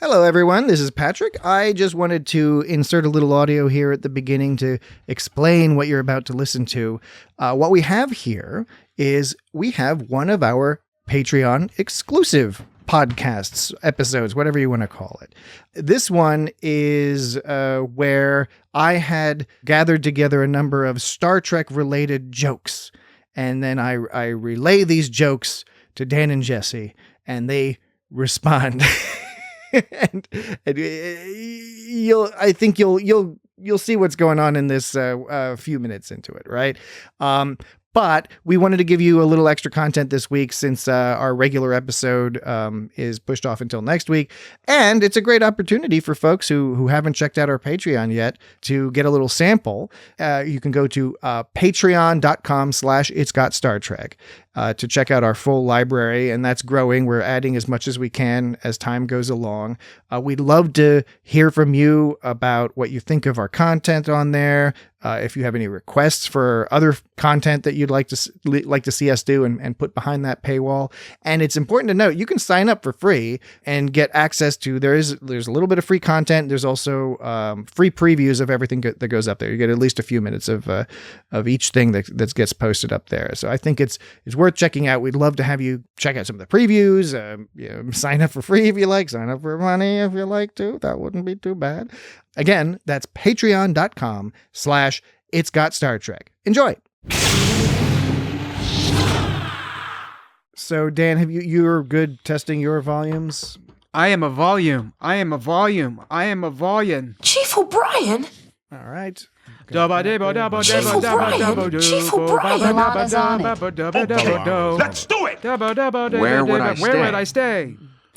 Hello, everyone. This is Patrick. I just wanted to insert a little audio here at the beginning to explain what you're about to listen to. What we have here is we have one of our Patreon exclusive podcasts, episodes, whatever you want to call it. This one is where I had gathered together a number of Star Trek related jokes. And then I relay these jokes to Dan and Jesse, and they respond. and I think you'll see what's going on in this few minutes into it, right? But we wanted to give you a little extra content this week since our regular episode is pushed off until next week. And it's a great opportunity for folks who haven't checked out our Patreon yet to get a little sample. You can go to patreon.com/itsgotstartrek to check out our full library, and that's growing. We're adding as much as we can as time goes along. We'd love to hear from you about what you think of our content on there. If you have any requests for other content that you'd like to see us do and put behind that paywall. And it's important to note, you can sign up for free and get access to, there's a little bit of free content. There's also free previews of everything that goes up there. You get at least a few minutes of each thing that gets posted up there. So I think it's worth checking out. We'd love to have you check out some of the previews, sign up for free if you like, sign up for money if you like to. That wouldn't be too bad. Again, that's patreon.com/itsgotstartrek. Enjoy. So, Dan, you're good testing your volumes? I am a volume. I am a volume. I am a volume. Chief O'Brien? All right. Chief O'Brien? Chief O'Brien? Let's do it! Where would I stay?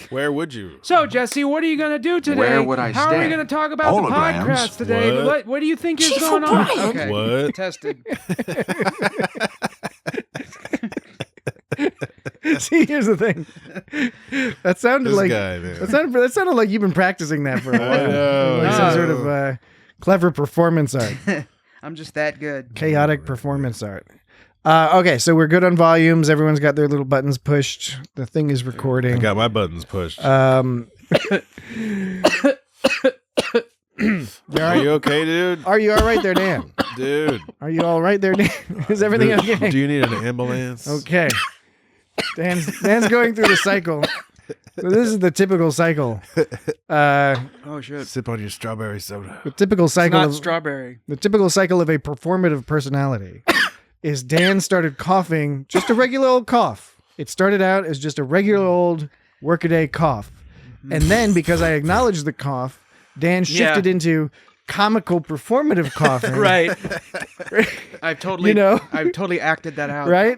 Where would you? So, Jesse, what are you going to do today? Where would I How are we stay? going to talk about Holograms. the podcast today? What? What do you think is Chief going O'Brien. on? Okay. What? Tested. See, here's the thing. That sounded This like guy, man. that sounded like you've been practicing that for a while. know, Like I some know. sort of clever performance art, I'm just that good. chaotic performance art. Okay, so we're good on volumes. Everyone's got their little buttons pushed. The thing is recording. I got my buttons pushed. Are Are you okay, dude? Are you all right there, Dan? Dude. Are you all right there, Dan? Is everything Dude, okay? Do you need an ambulance? Okay. Dan's going through the cycle. So this is the typical cycle. Oh, shit. Sip on your strawberry soda. The typical It's cycle not of strawberry. the typical cycle of a performative personality is Dan started coughing, just a regular old cough. It started out as just a regular old workaday cough. And then because I acknowledged the cough, Dan shifted into comical performative coughing. Right. I've totally acted that out. Right?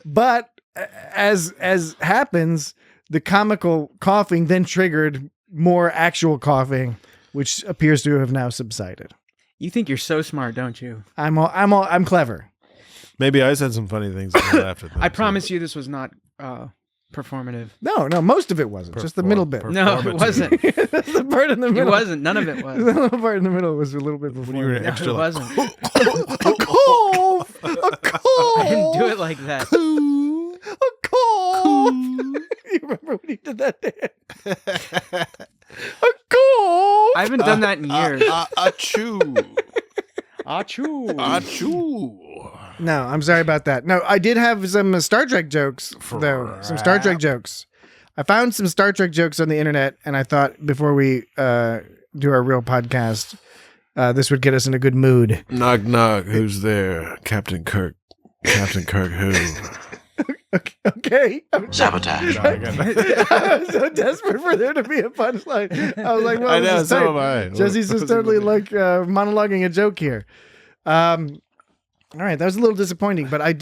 But as happens, the comical coughing then triggered more actual coughing, which appears to have now subsided. You think you're so smart, don't you? I'm clever. Maybe I said some funny things and you laughed at them. I promise you this was not performative. No, most of it wasn't. Just the middle bit. No, it wasn't. That's the part in the It middle. wasn't. None of it was. The little part in the middle was a little bit When you were performative. extra It like, wasn't. A cough! A cough! I didn't do it like that. A cough! You remember when he did that, Dan? A cough! I haven't done that in years. achoo. Achoo. Achoo. No, I'm sorry about that. No, I did have some Star Trek jokes, though. Some Star Trek jokes. I found some Star Trek jokes on the internet, and I thought before we do our real podcast, this would get us in a good mood. Knock, knock. Who's there? Captain Kirk. Captain Kirk who? Okay. Sabotage. I was so desperate for there to be a punchline. I was like, well, I know, this is so tight. am I. Jesse's just totally like monologuing a joke here. All right, that was a little disappointing, but I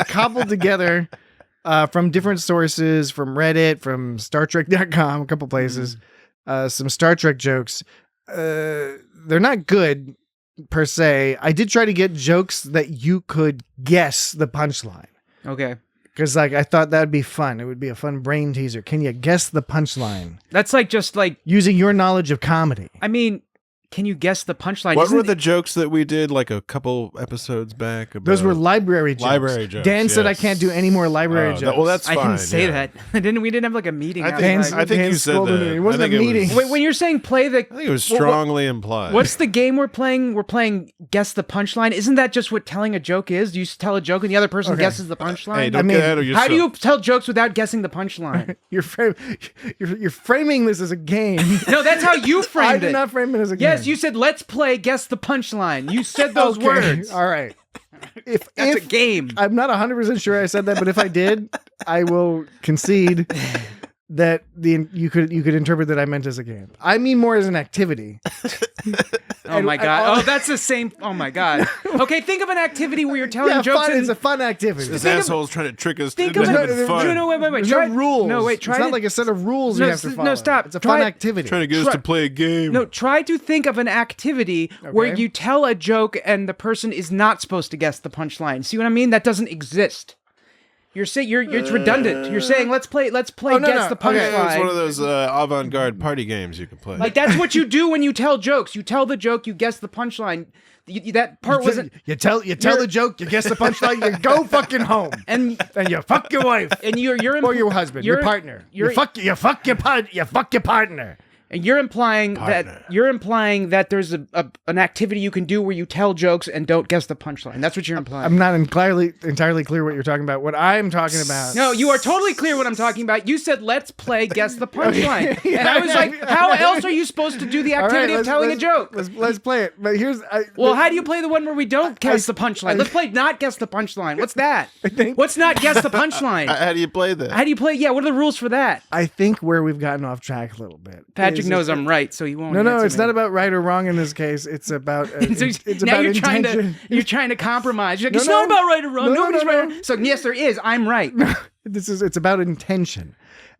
cobbled together from different sources, from Reddit, from StarTrek.com, a couple places, some Star Trek jokes. They're not good per se. I did try to get jokes that you could guess the punchline. Okay. Because I thought that'd be fun. It would be a fun brain teaser. Can you guess the punchline? That's like just like, Using your knowledge of comedy. I mean, Can you guess the punchline? What were the jokes that we did like a couple episodes back? About Those were library jokes. Library jokes. Dan said I can't do any more library jokes. Well, that's fine. I didn't say yeah. that. We didn't have like a meeting. I think you said that. It wasn't a meeting. Wait, when you're saying play the... I think it was strongly implied. What's the game we're playing? We're playing guess the punchline. Isn't that just what telling a joke is? You tell a joke and the other person guesses the punchline? Hey, don't get ahead of yourself. How do you tell jokes without guessing the punchline? You're framing this as a game. No, that's how you framed it. I did not frame it as a game. Yes, you said, let's play guess the punchline. You said those words. All right. That's a game. I'm not 100% sure I said that, but if I did, I will concede that you could interpret that I meant as a game. I mean more as an activity. Oh my god! Oh, that's the same. Oh my god! Okay, think of an activity where you're telling jokes. It's a fun activity. This asshole's trying to trick us. Think of it. Fun. No, wait. There's no rules. No, wait. It's not like a set of rules you have to follow. No, stop. It's a fun activity. Trying to get us to play a game. No, try to think of an activity where you tell a joke and the person is not supposed to guess the punchline. See what I mean? That doesn't exist. You're saying it's redundant. You're saying let's play guess the punchline. Okay, it's one of those avant-garde party games you can play. Like that's what you do when you tell jokes. You tell the joke, you guess the punchline. That part wasn't. You tell the joke, you guess the punchline, you go fucking home, and you fuck your wife, and you're or your husband, your partner. You fuck your partner. And you're implying that there's an activity you can do where you tell jokes and don't guess the punchline. That's what you're implying. I'm not entirely clear what you're talking about. What I'm talking about. No, you are totally clear what I'm talking about. You said let's play guess the punchline, and I was like, how else are you supposed to do the activity of telling a joke? Let's play it. But how do you play the one where we don't guess the punchline? Let's play not guess the punchline. What's that? What's not guess the punchline? How do you play that? How do you play? Yeah, what are the rules for that? I think where we've gotten off track a little bit. Patrick knows I'm right, so he won't. No, it's not about right or wrong in this case. It's about. It's now about you're trying to compromise. You're like, it's not about right or wrong. Nobody's right. Or wrong. So yes, there is. I'm right. It's about intention,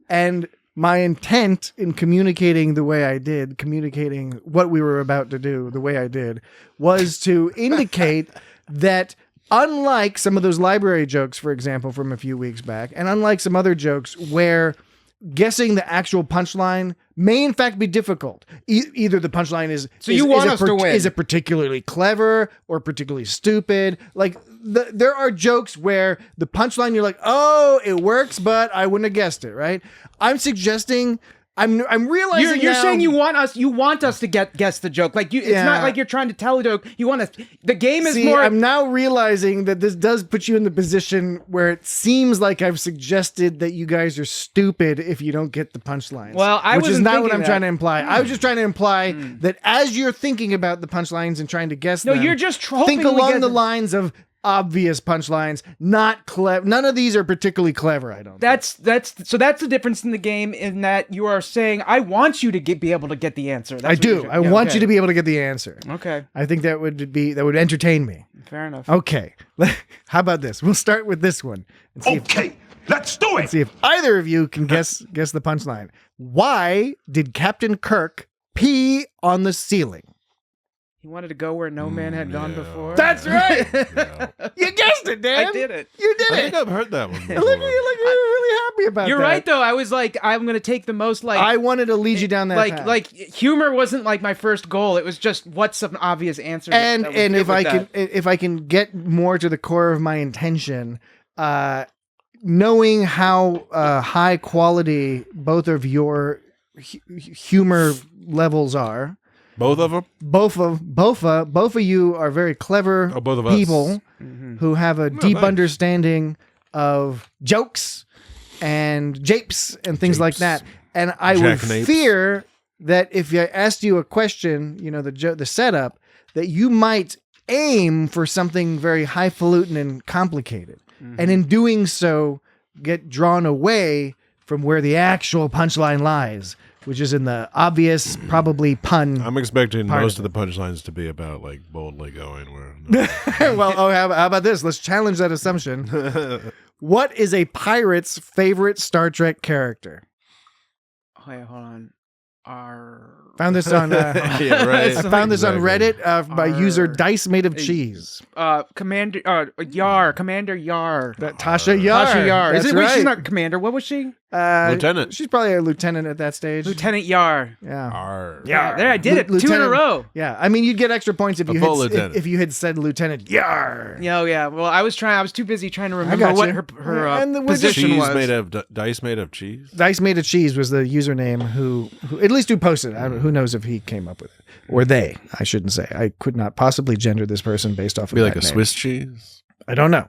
and my intent in communicating the way I did, communicating what we were about to do the way I did, was to indicate that. Unlike some of those library jokes, for example, from a few weeks back, and unlike some other jokes where guessing the actual punchline may in fact be difficult. Either the punchline is it particularly clever or particularly stupid. Like there are jokes where the punchline you're like, oh, it works, but I wouldn't have guessed it, right? I'm suggesting. I'm realizing you're saying you want us to guess the joke. Like it's not like you're trying to tell a joke. You want us. The game is more. I'm now realizing that this does put you in the position where it seems like I've suggested that you guys are stupid if you don't get the punchlines. Well, which is not what I'm trying to imply. I was just trying to imply that as you're thinking about the punchlines and trying to guess them, you're just hoping think along the lines of obvious punchlines, not clever. None of these are particularly clever. I don't. That's the difference in the game in that you are saying I want you to be able to get the answer. I do. I want you to be able to get the answer. Okay. I think that would entertain me. Fair enough. Okay. How about this? We'll start with this one. Let's do it. See if either of you can guess the punchline. Why did Captain Kirk pee on the ceiling? He wanted to go where no man had gone before. That's right. You guessed it, Dan. I did it. You did I it. think I've heard that one before. Look, you're really happy about You're that. right, though. I was like, I'm going to take the most I wanted to lead you down that path. Like humor wasn't like my first goal. It was just what's an obvious answer. And if I can get more to the core of my intention, knowing how high quality both of your humor levels are. Both of them? Both of you are very clever people who have a deep understanding of jokes and japes and things like that. And I would fear that if I asked you a question, the setup, that you might aim for something very highfalutin and complicated. And in doing so, get drawn away from where the actual punchline lies, which is in the obvious, probably pun. I'm expecting most of the punchlines to be about like boldly going where. No. How about this? Let's challenge that assumption. What is a pirate's favorite Star Trek character? Oh, yeah, hold on. Found this on. Yeah, right. I found this on Reddit by user Dice Made of Cheese. Commander Yar. Tasha Yar. Tasha Yar. That's Wait, right. she's not commander. What was she? Lieutenant. She's probably a lieutenant at that stage. Lieutenant Yar. Yeah. Arr. Yeah, there I did it. 2 in a Lieutenant- row. Yeah. I mean, you'd get extra points if A you full had lieutenant. if you had said lieutenant. Yar. Yeah. Well, I was too busy trying to remember got what you. her And the wizard- position Cheese was. made of dice made of cheese. Dice Made of Cheese was the username who at least who posted it. Who knows if he came up with it or they? I shouldn't say. I could not possibly gender this person based off of Be like that a name. Swiss cheese. I don't know.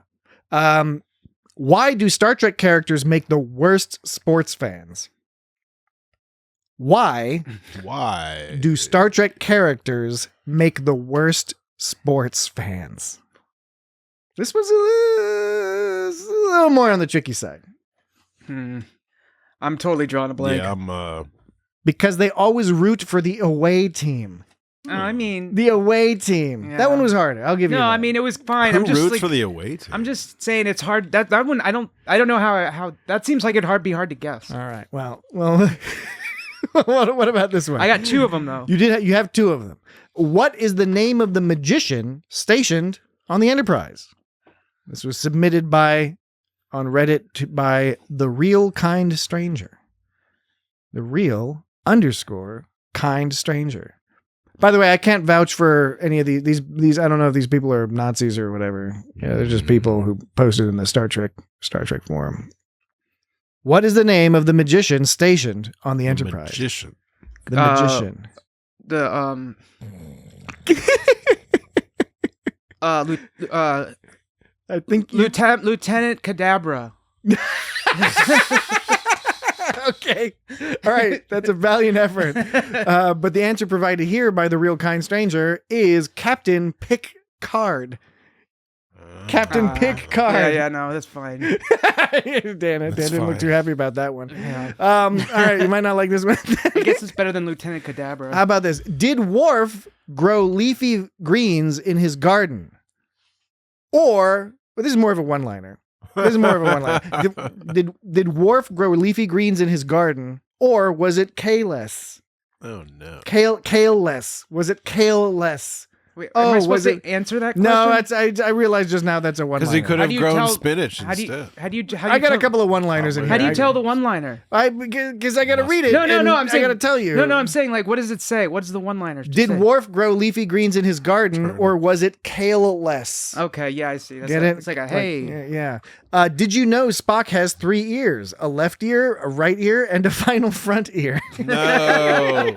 Why do Star Trek characters make the worst sports fans? Why Why do Star Trek characters make the worst sports fans? This was a little more on the tricky side. I'm totally drawing a blank. Yeah, I'm. Because they always root for the away team. I mean, The away team. Yeah. That one was harder. I'll give you no, that. I mean it was fine. Who I'm just roots like, for the away team? I'm just saying it's hard. That one I don't know how that seems like it'd be hard to guess. All right. Well. what about this one? I got 2 of them though. You have 2 of them. What is the name of the magician stationed on the Enterprise? This was submitted on Reddit by The Real Kind Stranger. The Real _Kind Stranger. By the way, I can't vouch for any of these. I don't know if these people are Nazis or whatever. Yeah, they're just people who posted in the Star Trek forum. What is the name of the magician stationed on the Enterprise? Magician. The magician. I think Lieutenant Cadabra. Okay. All right. That's a valiant effort. But the answer provided here by the Real Kind Stranger is Captain Picard. Captain Picard. Yeah, no, that's fine. Dan didn't look fine. too happy about that one. Yeah. All right. You might not like this one. I guess it's better than Lieutenant Cadabra. How about this? Did Worf grow leafy greens in his garden? Or, well, this is more of a one-liner. Did Worf grow leafy greens in his garden, or was it kale-less? Oh no. Kale-less. Was it kale-less? Wait, am I was supposed it- to answer that question? No, I realized just now that's a one-liner. Because he could How have do you grown tell- spinach How do you, instead. how do you, how do I you got a tell- couple of one-liners in here. How do you tell the one-liner? Because I got to read it. No, and I'm saying I got to tell you. No, I'm saying like, what does it say? What's the one-liner? Just Did say. Worf grow leafy greens in his garden, or was it kale-less? Okay, yeah, I see. That's Get like, it? It's like a Like, hey. yeah. Did you know Spock has 3 ears? A left ear, a right ear, and a final front ear? No.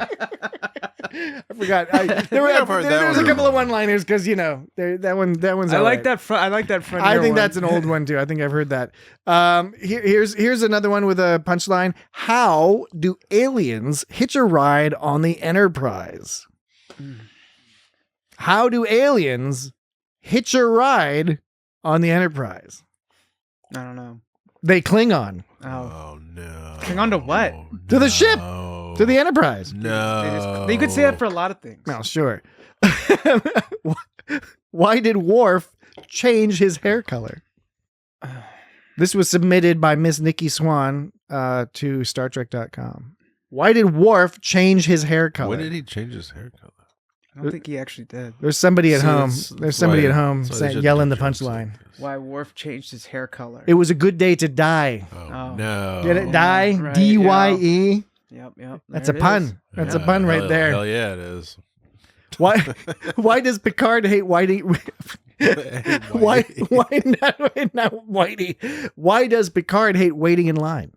I forgot. There I've heard that was a one. couple of one-liners because that one's. I all like right. that front. I like that front. I ear think one. that's an old one too. I think I've heard that. Here's another one with a punchline. How do aliens hitch a ride on the Enterprise? How do aliens hitch a ride on the Enterprise? I don't know. They cling on Oh, Oh no. Cling on to what? To the ship. No. to the Enterprise. No. you could say that for a lot of things. Well, sure. Why did Worf change his hair color? This was submitted by Miss Nikki Swan to StarTrek.com. Why did Worf change his hair color? When did he change his hair color? I don't think he actually did. There's somebody at So home. that's There's somebody why- at home so they saying, shouldn't yelling the do jokes like punchline. this. Why Worf changed his hair color? It was a good day to die. Oh, Oh. no. Get it? Die? right, D-Y-E? Yep. That's there a it pun. is. That's a pun right there. Hell yeah, it is. Why does Picard hate Whitey? Why not Whitey? Why does Picard hate waiting in line?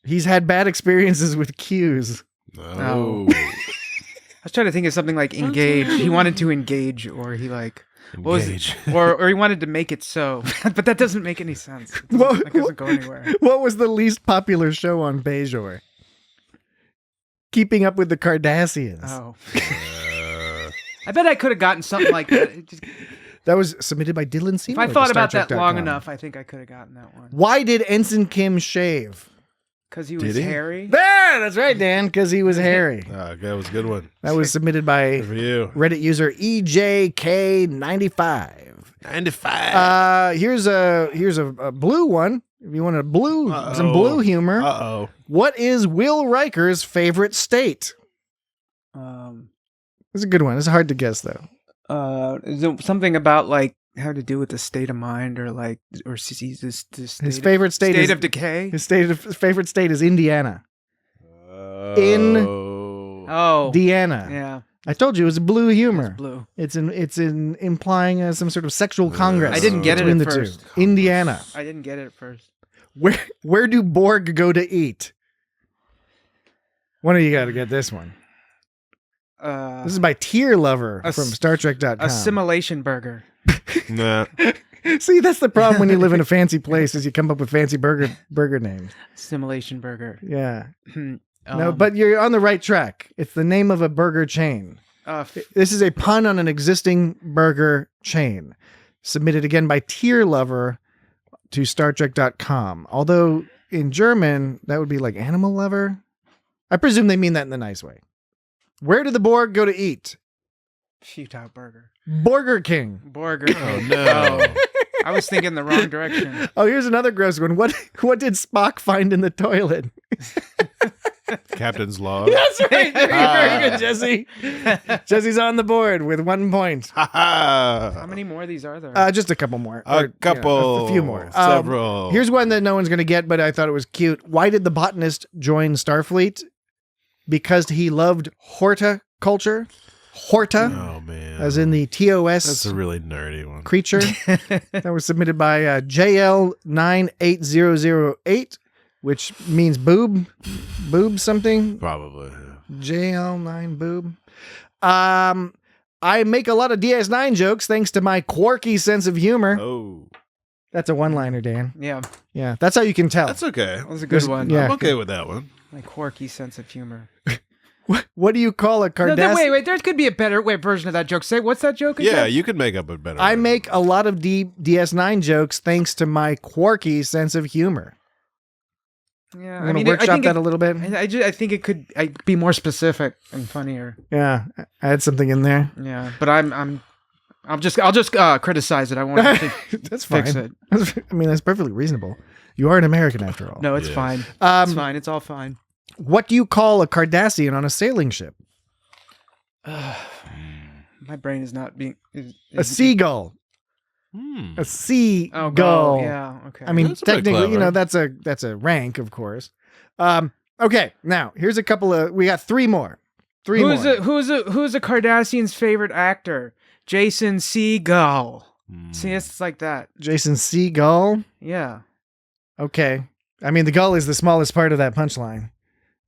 He's had bad experiences with queues. No. I was trying to think of something like engage. He wanted to engage, or he like what was Engage. it? Or he wanted to make it so, but that doesn't make any sense. That doesn't go anywhere. What was the least popular show on Bajor? Keeping Up with the Kardashians. Oh, I bet I could have gotten something like that. That was submitted by Dylan Seymour. If I thought to about that long StarTrek.com. enough, I think I could have gotten that one. Why did Ensign Kim shave? Because he Did was he? hairy. There, that's right, Dan, because he was hairy. That was a good one. That was submitted by Good for you. Reddit user EJK95. 95. Here's a blue one. If you want some blue humor. Uh-oh. What is Will Riker's favorite state? Um, It's a good one. It's hard to guess though. is it something about like have to do with the state of mind or like or His favorite state is of decay? His favorite state is Indiana. Oh, Indiana. yeah. I told you it was blue humor. It's blue. It's implying some sort of sexual congress. I didn't get it between at the first. two. Indiana. I didn't get it at first. Where do Borg go to eat? One of you got to get this one. This is by Tier Lover from StarTrek.com. Assimilation burger. Nah. See, that's the problem when you live in a fancy place is you come up with fancy burger names. Assimilation burger. Yeah. No, but you're on the right track. It's the name of a burger chain. This is a pun on an existing burger chain. Submitted again by Tier Lover to StarTrek.com. Although in German, that would be like animal lover. I presume they mean that in the nice way. Where do the Borg go to eat? Shootout burger. Burger King. Burger. Oh, no. I was thinking the wrong direction. Oh, here's another gross one. What did Spock find in the toilet? Captain's log. That's right. Very good, Jesse. Jesse's on the board with 1 point. How many more of these are there? Just a couple more. A couple. A few more. Several. Here's one that no one's going to get, but I thought it was cute. Why did the botanist join Starfleet? Because he loved horticulture. Horta. Oh, man. As in the TOS. That's a really nerdy one. Creature. That was submitted by JL98008, which means boob. Boob something. Probably. JL9 boob. I make a lot of DS9 jokes thanks to my quirky sense of humor. Oh. That's a one-liner, Dan. Yeah. Yeah, that's how you can tell. That's okay. That was a good one. Yeah. I'm okay with that one. My quirky sense of humor. What do you call a Cardassian? Wait. There could be a better version of that joke. Say, what's that joke again? Yeah, you could make up a better I one. make a lot of DS9 jokes thanks to my quirky sense of humor. Yeah, I mean, workshop that a little bit. I think it could be more specific and funnier. Yeah, add something in there. Yeah, but I'll just criticize it. I won't That's fix fine. it. I mean, that's perfectly reasonable. You are an American after all. No, it's Yes. fine. It's fine. It's all fine. What do you call a Cardassian on a sailing ship? My brain is not being A seagull. A seagull. Yeah. Okay. I mean, That's a bit technically, clever. that's a rank, of course. Okay, now here's a couple of. We got three more. Who's a Cardassian's favorite actor? Jason Segel. See, it's like that. Jason Segel. Yeah. Okay. I mean, the gull is the smallest part of that punchline.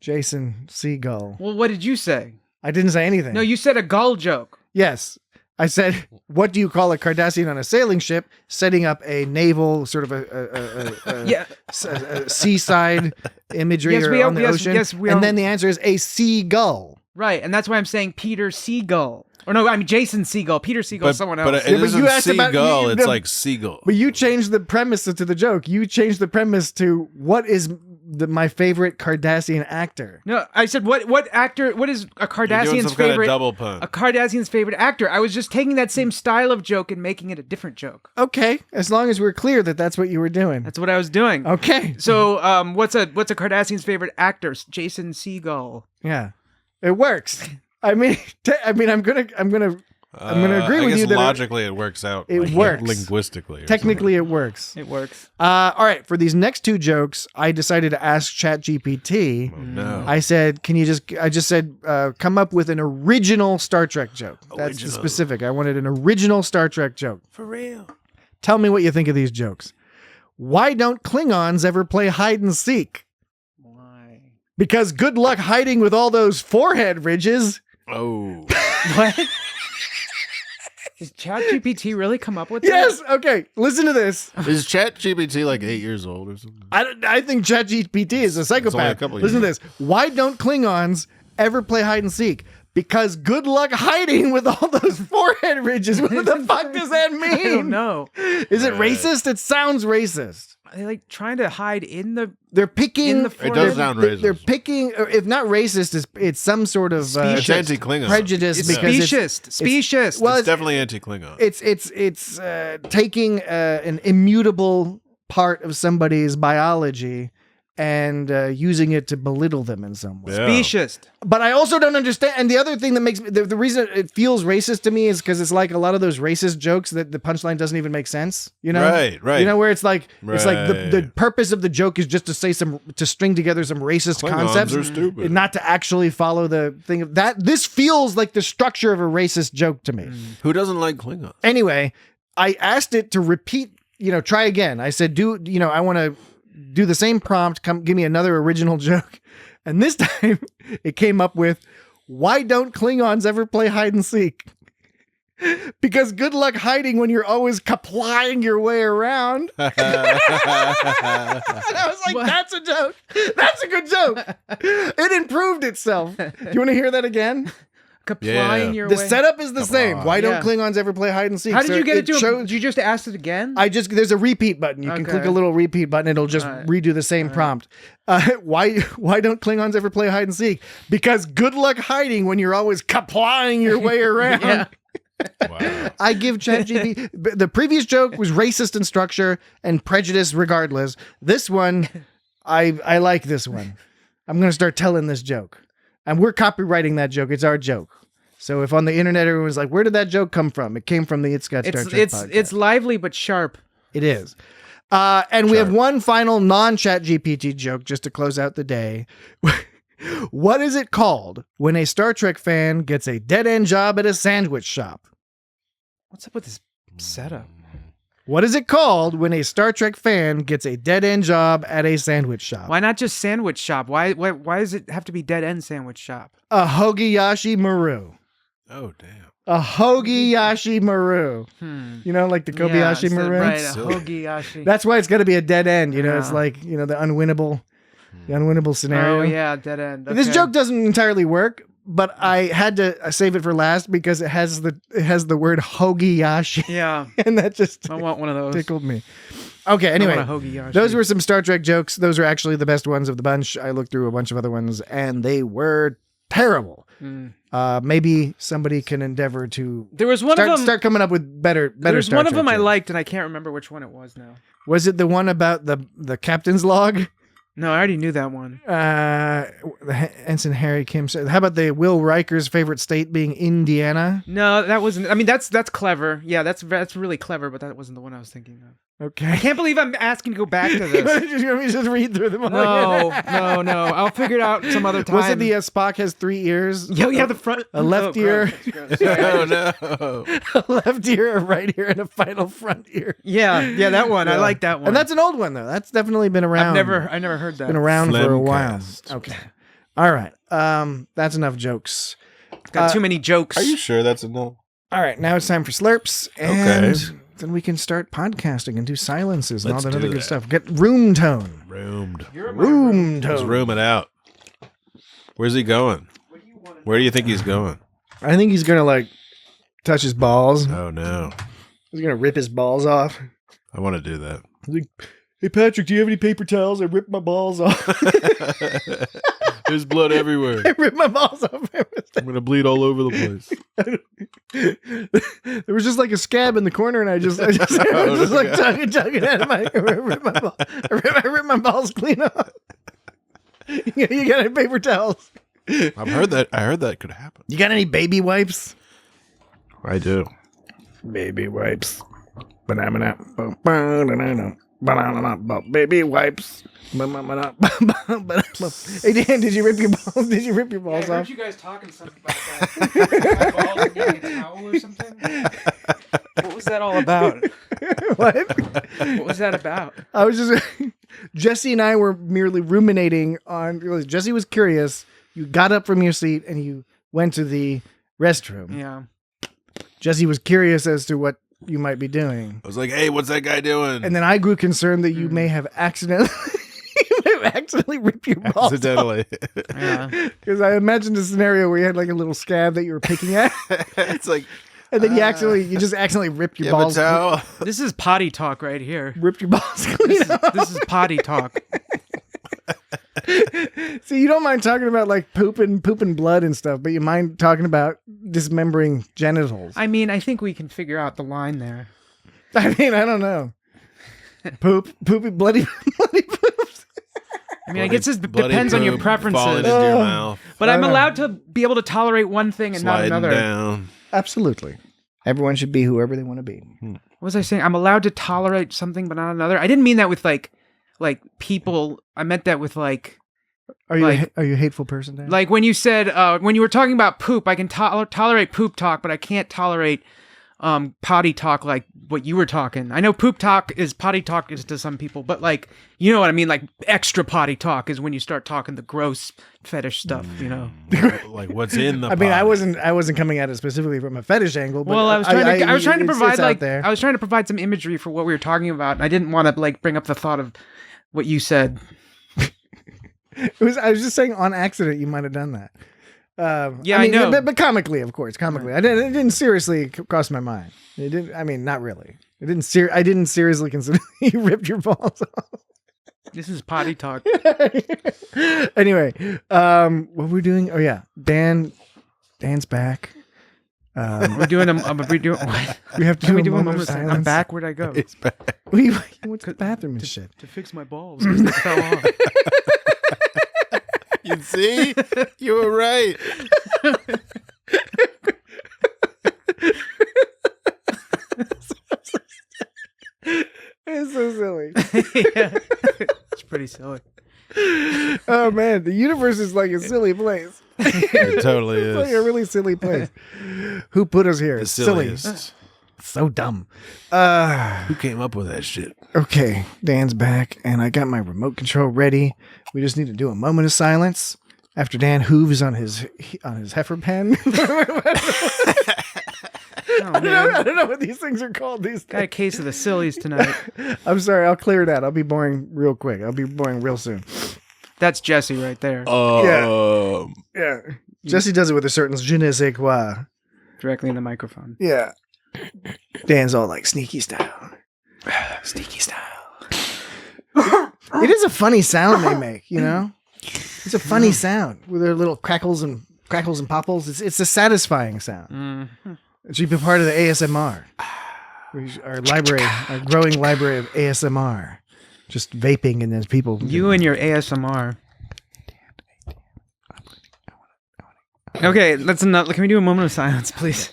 Jason Segel. Well, what did you say? I didn't say anything. No, you said a gull joke. Yes. I said, what do you call a Cardassian on a sailing ship setting up a naval sort of a seaside imagery Yes, or on the ocean? Yes, and then the answer is a seagull. Right, and that's why I'm saying Peter Seagull. Or no, I mean Jason Segel. Peter Segel is someone else. But it Yeah, but isn't you asked about- seagull, you- it's the- like seagull. But you changed the premise to the joke. You changed the premise to what is my favorite Cardassian actor. No, I said what actor? What is a You're doing Cardassian's some kind of favorite? double pun. A Cardassian's favorite actor. I was just taking that same style of joke and making it a different joke. Okay, as long as we're clear that that's what you were doing. That's what I was doing. Okay. So, what's a Cardassian's favorite actor? Jason Segel. Yeah, it works. I mean, I'm gonna agree I with guess you that logically it works out. it like, works. linguistically. or technically it works. It works. All right, for these next two jokes, I decided to ask ChatGPT. something. Oh, no. I said, I just said, come up with an original Star Trek joke. That's the Original. specific. I wanted an original Star Trek joke. For real. Tell me what you think of these jokes. Why don't Klingons ever play hide and seek? Why? Because good luck hiding with all those forehead ridges. Oh. What? Did ChatGPT really come up with that? Yes. Okay. Listen to this. Is ChatGPT like 8 years old or something? I think ChatGPT is a psychopath. couple Listen to years. this. Why don't Klingons ever play hide and seek? Because good luck hiding with all those forehead ridges. What the fuck does that mean? I don't know. Is it racist? It sounds racist. Are they like trying to hide in the They're picking. In the It forehead? does sound racist. They're picking, or if not racist, it's some sort of It's Specious. anti-Klingon. prejudice It's because specious. well, It's definitely anti-Klingon. it's taking an immutable part of somebody's biology and using it to belittle them in some way. Yeah. Specious. But I also don't understand. And the other thing that makes me, the reason it feels racist to me is because it's like a lot of those racist jokes that the punchline doesn't even make sense. You know, Right. You know, where it's like the Right. purpose of the joke is just to say to string together some racist Klingons concepts, are stupid. and not to actually follow the thing of that. This feels like the structure of a racist joke to me. Who doesn't like Klingons? Anyway, I asked it to repeat. Try again. I said, I want to do the same prompt. Come, give me another original joke. And this time it came up with, why don't Klingons ever play hide and seek? Because good luck hiding when you're always kaplying your way around. And I was like, that's a joke. That's a good joke. It improved itself. Do you want to hear that again? Applying your The way. setup is the same. Why don't Yeah. Klingons ever play hide and seek? How did you get it to him? shows- Did you just ask it again? There's a repeat button. You can Okay. click a little repeat button. It'll just redo the same prompt. Why don't Klingons ever play hide and seek? Because good luck hiding when you're always kaplying your way around. Yeah. Wow. I give ChatGPT. The previous joke was racist in structure and prejudice regardless. This one, I like this one. I'm going to start telling this joke. And we're copywriting that joke. It's our joke. So if on the internet everyone's like, where did that joke come from? It came from the It's Got Star Trek podcast. It's lively but sharp. It is. And we have one final non-Chat GPT joke just to close out the day. What is it called when a Star Trek fan gets a dead-end job at a sandwich shop? What's up with this setup? What is it called when a Star Trek fan gets a dead-end job at a sandwich shop? Why not just sandwich shop? Why does it have to be dead end sandwich shop? A Hogiyashi Maru. Oh, damn. A Hogiyashi Maru. You know, like the Kobayashi Maru? Right, a Hogiyashi. That's why it's got to be a dead end. You know, Yeah. it's like, the unwinnable scenario. Oh yeah, dead end. This Okay. joke doesn't entirely work, but I had to save it for last because it has the word Hogiyashi, Yeah, and that just I want one of those. tickled me. Okay, anyway, I want a Hogiyashi. those were some Star Trek jokes. Those are actually the best ones of the bunch. I looked through a bunch of other ones, and they were terrible. Maybe somebody can endeavor to There was one of them. start coming up with better. There's Star one of Trek them I jokes. liked, and I can't remember which one it was now. Was it the one about the captain's log? No, I already knew that one. Ensign Harry Kim said. How about the Will Riker's favorite state being Indiana? No, that wasn't. I mean, that's clever. Yeah, that's really clever, but that wasn't the one I was thinking of. Okay. I can't believe I'm asking to go back to this. You want me to just read through them all No, again? no. I'll figure it out some other time. Was it the Spock has 3 ears? Yeah, the front. A left Oh, ear. gross, gross. Oh, no. A left ear, a right ear, and a final front ear. Yeah, that one. I like that one. And that's an old one though. That's definitely been around. I never heard that. been around for a while. Flemcast. Okay. All right. That's enough jokes. Got too many jokes. Are you sure that's enough? All right, now it's time for slurps, and then we can start podcasting and do silences and Let's all that do other good that. stuff. Get room tone. Roomed. Room Just tone. room it out. Where's he going? Where do you think he's going? I think he's gonna touch his balls. Oh, no. He's gonna rip his balls off. I want to do that. He's like, hey Patrick, do you have any paper towels? I ripped my balls off. There's blood everywhere. I ripped my balls off. I'm going to bleed all over the place. There was just like a scab in the corner, and I was just tugging at him. I ripped my balls clean off. You got any paper towels? I heard that could happen. You got any baby wipes? I do. Baby wipes. Banana. Baby wipes. Hey Dan, did you rip your balls? Did you rip your balls I heard off? you guys talking something about that. My balls getting a towel or something. What was that all about? What? What was that about? I was just Jesse and I were merely ruminating on. Jesse was curious. You got up from your seat and you went to the restroom. Yeah. Jesse was curious as to what you might be doing. I was like, hey, what's that guy doing? And then I grew concerned that you may have accidentally ripped your balls Accidentally. Yeah. because I imagined a scenario where you had like a little scab that you were picking at, It's like, and then you just accidentally ripped your you have a balls. towel? This is potty talk right here. Ripped your balls clean off. This is potty talk. See, you don't mind talking about like pooping blood and stuff, but you mind talking about dismembering genitals. I mean, I think we can figure out the line there. I mean, I don't know. Poopy, bloody poops. I mean, I guess it Bloody depends on your poop preferences. falling into your mouth. But I'm allowed to be able to tolerate one thing and Sliding not another. down. Absolutely. Everyone should be whoever they want to be. What was I saying? I'm allowed to tolerate something but not another. I didn't mean that with like people. I meant that with like Are you Like- are you a hateful person, Dan? like when you said when you were talking about poop. I can tolerate poop talk, but I can't tolerate potty talk like what you were talking. I know poop talk is potty talk is to some people, but like you know what I mean. Like extra potty talk is when you start talking the gross fetish stuff. You know. Like what's in the I mean, pot? I wasn't coming at it specifically from a fetish angle. But Well, I was trying to provide it's like out there. I was trying to provide some imagery for what we were talking about, and I didn't want to like bring up the thought of what you said. I was just saying on accident you might have done that. Yeah, I know. but comically, of course, comically. It didn't seriously cross my mind. It didn't. I mean, not really. It didn't. I didn't seriously consider you ripped your balls off. This is potty talk. Anyway, what we're doing? Oh yeah, Dan's back. We're doing what? We have to Can do we a do a moment moment of of silence? silence. I'm back. Where'd I go? It's back. We went to the bathroom and shit. To fix my balls. 'Cause they fell off. You see? You were right. It's so silly. Yeah. It's pretty silly. Oh man, the universe is like a silly place. It totally It's like a is. really silly place. Who put us here? The It's silly. silliest. So dumb. Who came up with that shit? Okay, Dan's back, and I got my remote control ready. We just need to do a moment of silence after Dan hooves on his heifer pen. Oh, I man. don't know what these things are called. These Got a things. case of the sillies tonight. I'm sorry. I'll clear it out. I'll be boring real quick. I'll be boring real soon. That's Jesse right there. Yeah. Jesse does it with a certain je ne sais quoi. Directly in the microphone. Yeah. Dan's all like sneaky style. Sneaky style. It is a funny sound they make, you know? It's a funny sound with their little crackles and popples. It's a satisfying sound. Mm. It should be part of the ASMR. Our growing library of ASMR. Just vaping and then people. You and your ASMR. Okay, that's enough. Can we do a moment of silence, please?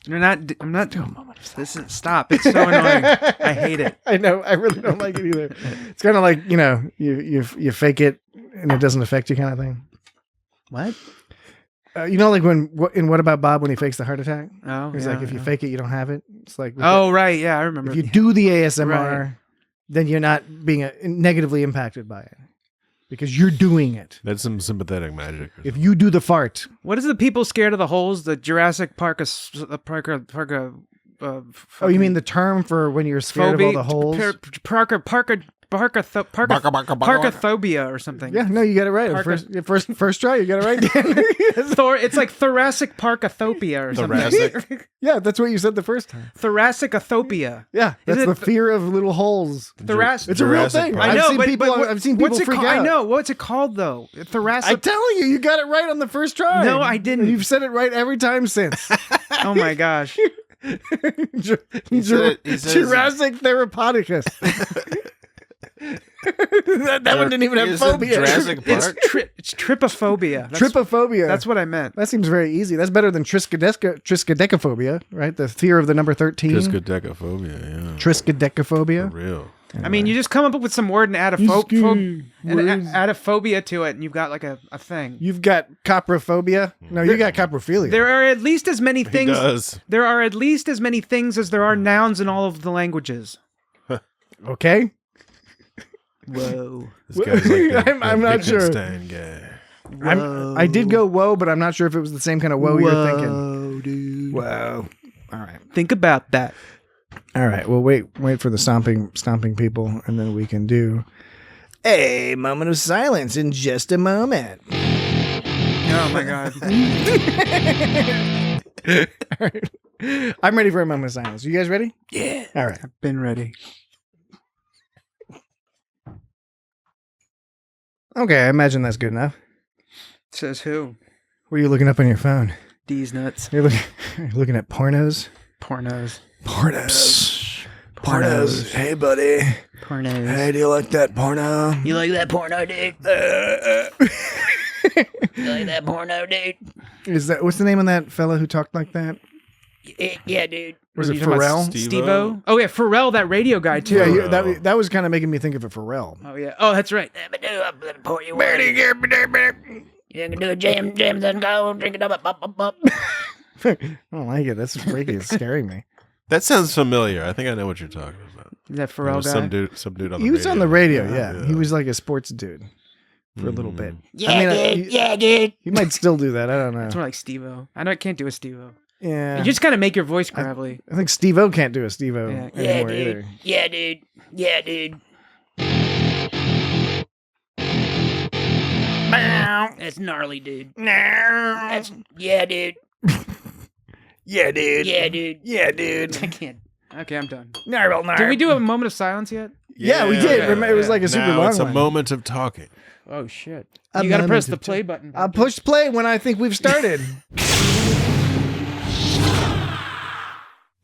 I'm not doing a moment of silence. Stop. It's so annoying. I hate it. I know. I really don't like it either. It's kind of like, you know, you fake it and it doesn't affect you kind of thing. What? You know, like in What About Bob when he fakes the heart attack? Oh, He's yeah, like, if you yeah. fake it, you don't have it. It's like, Oh, right. Yeah, I remember. if you do the ASMR, Right. then you're not being negatively impacted by it because you're doing it. That's some sympathetic magic. If you do the fart, What is the people scared of the holes? The Jurassic Park, oh, you mean the term for when you're scared of all the holes? Parkophobia or something. Yeah, no, you got it right. First try, you got it right. It's like thoracic parkophobia or something. Thoracic. Yeah, that's what you said the first time. Thoracicophobia. Yeah, that's Isn't the it fear of little holes. Thoracic. It's a real Jurassic thing. Park. I know, I've seen people what's it freak called? out. I know. What's it called though? Thoracic. I'm telling you got it right on the first try. No, I didn't. You've said it right every time since. Oh my gosh. Jurassic Therapodicus. that one didn't even have You said phobia. Jurassic Park? It's trypophobia. Trypophobia. That's what I meant. That seems very easy. That's better than triskaidekaphobia, right? The fear of the number 13. Triskaidekaphobia, yeah. Triskaidekaphobia. For real. I mean, you just come up with some word and add a add a phobia to it, and you've got like a thing. You've got coprophobia. No, you got coprophilia. There are at least as many things. does. There are at least as many things as there are nouns in all of the languages. Okay. Whoa. This guy's like I'm not sure. Wittgenstein guy. I did go whoa, but I'm not sure if it was the same kind of whoa you're thinking. Dude. Whoa. All right. Think about that. All right. Well, wait for the stomping people, and then we can do a moment of silence in just a moment. Oh my god. All right. I'm ready for a moment of silence. You guys ready? Yeah. All right. I've been ready. Okay, I imagine that's good enough. Says who? What are you looking up on your phone? D's nuts. You're looking at pornos? Pornos. Pornos. Pornos. Hey, buddy. Pornos. Hey, do you like that porno? You like that porno, dude? You like that porno, dude? What's the name of that fella who talked like that? Yeah, dude. Was it You talking about Pharrell? Steve-O? Oh, yeah, Pharrell, that radio guy, too. Yeah, that was kind of making me think of a Pharrell. Oh, yeah. Oh, that's right. I'm gonna pour you one. You can do a James and go drink it up. I don't like it. That's freaky. It's scaring me. That sounds familiar. I think I know what you're talking about. Is that Pharrell guy? Some dude on the radio. He was on the radio, yeah. He was like a sports dude for a little bit. Yeah, dude. He might still do that. I don't know. It's more like Steve-O. I can't do a Steve-O. Yeah. You just kind of make your voice gravelly. I think Steve-O can't do a Steve-O Yeah. anymore either. Yeah, dude. Yeah, dude. That's gnarly, dude. That's yeah, dude. Yeah, dude. Yeah, dude. Yeah, dude. I can't. Okay, I'm done. Gnarl, gnarl. Did we do a moment of silence yet? Yeah, we did. Remember, it was like a super Now long it's a one. moment of talking. Oh, shit. A You got to moment press of the play button. I'll push play when I think we've started.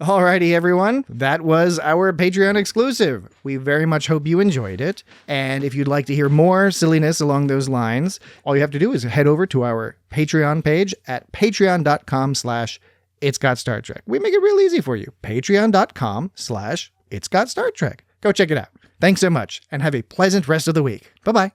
Alrighty, everyone. That was our Patreon exclusive. We very much hope you enjoyed it. And if you'd like to hear more silliness along those lines, all you have to do is head over to our Patreon page at patreon.com/itsgotstartrek. We make it real easy for you. Patreon.com/itsgotstartrek. Go check it out. Thanks so much and have a pleasant rest of the week. Bye-bye.